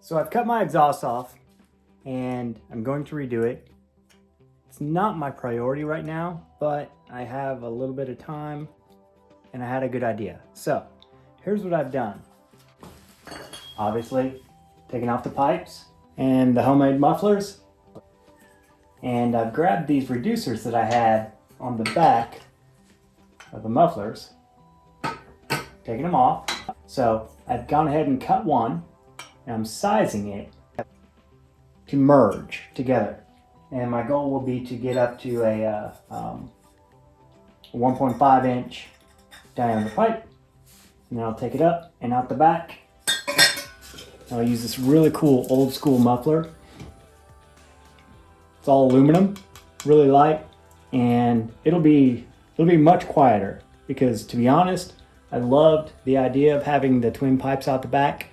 So I've cut my exhaust off and I'm going to redo it. It's not my priority right now, but I have a little bit of time and I had a good idea. So here's what I've done. Obviously, taking off the pipes and the homemade mufflers. And I've grabbed these reducers that I had on the back of the mufflers, taking them off. So I've gone ahead and cut one, and I'm sizing it to merge together. And my goal will be to get up to a 1.5 inch diameter pipe. And then I'll take it up and out the back. I'll use this really cool old school muffler. It's all aluminum, really light, and it'll be much quieter because, to be honest, I loved the idea of having the twin pipes out the back,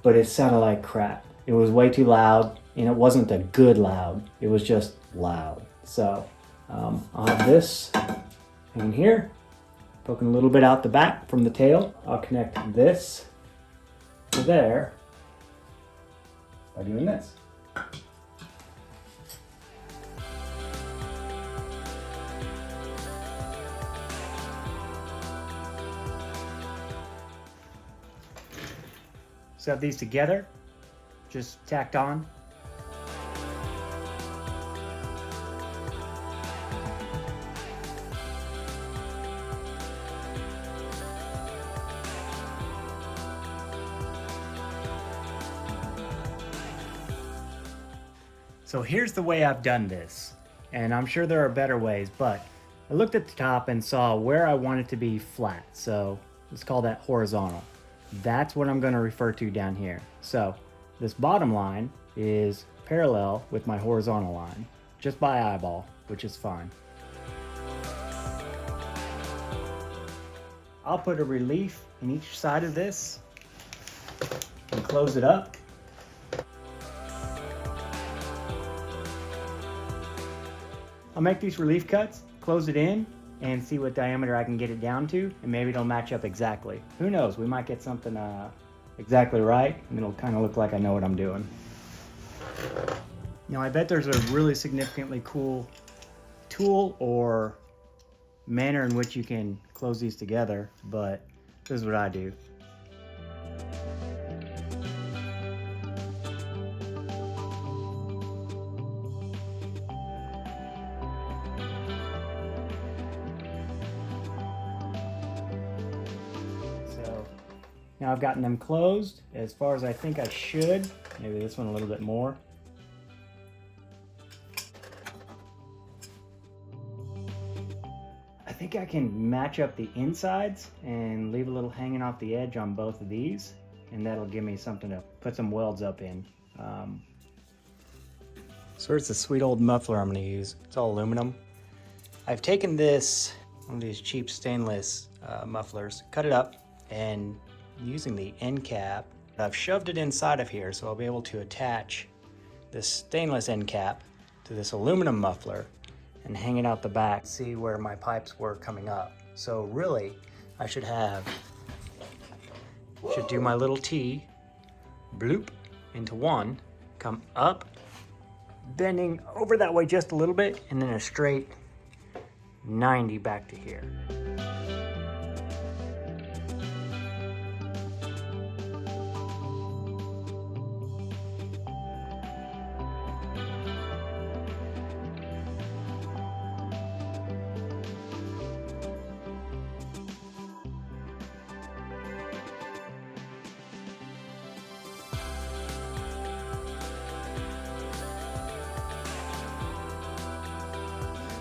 but it sounded like crap. It was way too loud, and it wasn't a good loud. It was just loud. So I'll have this in here, poking a little bit out the back from the tail. I'll connect this to there by doing this. So have these together, just tacked on. So here's the way I've done this, and I'm sure there are better ways, but I looked at the top and saw where I want it to be flat, so let's call that horizontal. That's what I'm going to refer to down here. So this bottom line is parallel with my horizontal line, just by eyeball, which is fine. I'll put a relief in each side of this and close it up. I'll make these relief cuts, close it in, and see what diameter I can get it down to, and maybe it'll match up exactly. Who knows, we might get something exactly right, and it'll kind of look like I know what I'm doing. Now I bet there's a really significantly cool tool or manner in which you can close these together, but this is what I do. Now I've gotten them closed as far as I think I should. Maybe this one a little bit more. I think I can match up the insides and leave a little hanging off the edge on both of these, and that'll give me something to put some welds up in. So here's the sweet old muffler I'm going to use. It's all aluminum. I've taken this, one of these cheap stainless mufflers, cut it up, and using the end cap, I've shoved it inside of here so I'll be able to attach this stainless end cap to this aluminum muffler and hang it out the back, see where my pipes were coming up. So really, I should do my little T, bloop, into one, come up, bending over that way just a little bit, and then a straight 90 back to here.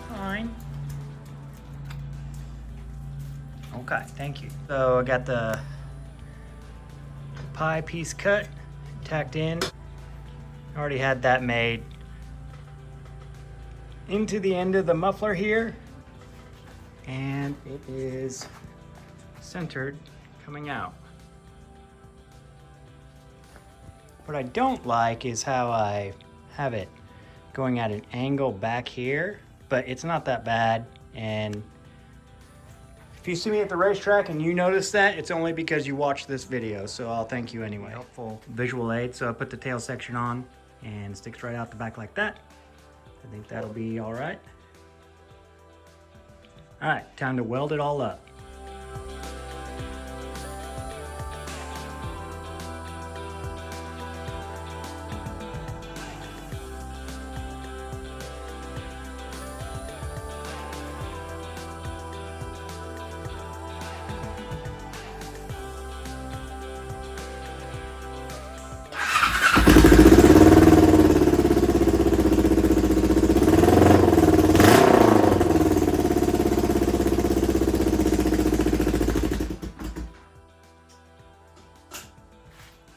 Fine. Okay, thank you. So I got the pie piece cut, tacked in. Already had that made. Into the end of the muffler here, and it is centered coming out. What I don't like is how I have it going at an angle back here, but it's not that bad, and If you see me at the racetrack and you notice that, it's only because you watched this video, so I'll thank you anyway. Helpful visual aid. So I put the tail section on and it sticks right out the back like that. I think that'll be all right. All right, time to weld it all up.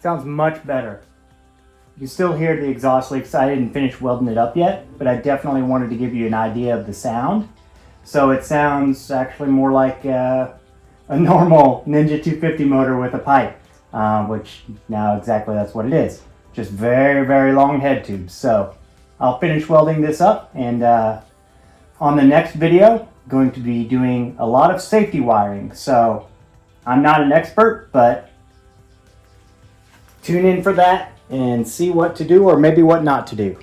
Sounds much better. You can still hear the exhaust leaks. I didn't finish welding it up yet, but I definitely wanted to give you an idea of the sound. So it sounds actually more like a normal Ninja 250 motor with a pipe, which now exactly that's what it is. Just very, very long head tubes. So I'll finish welding this up, and on the next video, I'm going to be doing a lot of safety wiring. So I'm not an expert, but tune in for that and see what to do or maybe what not to do.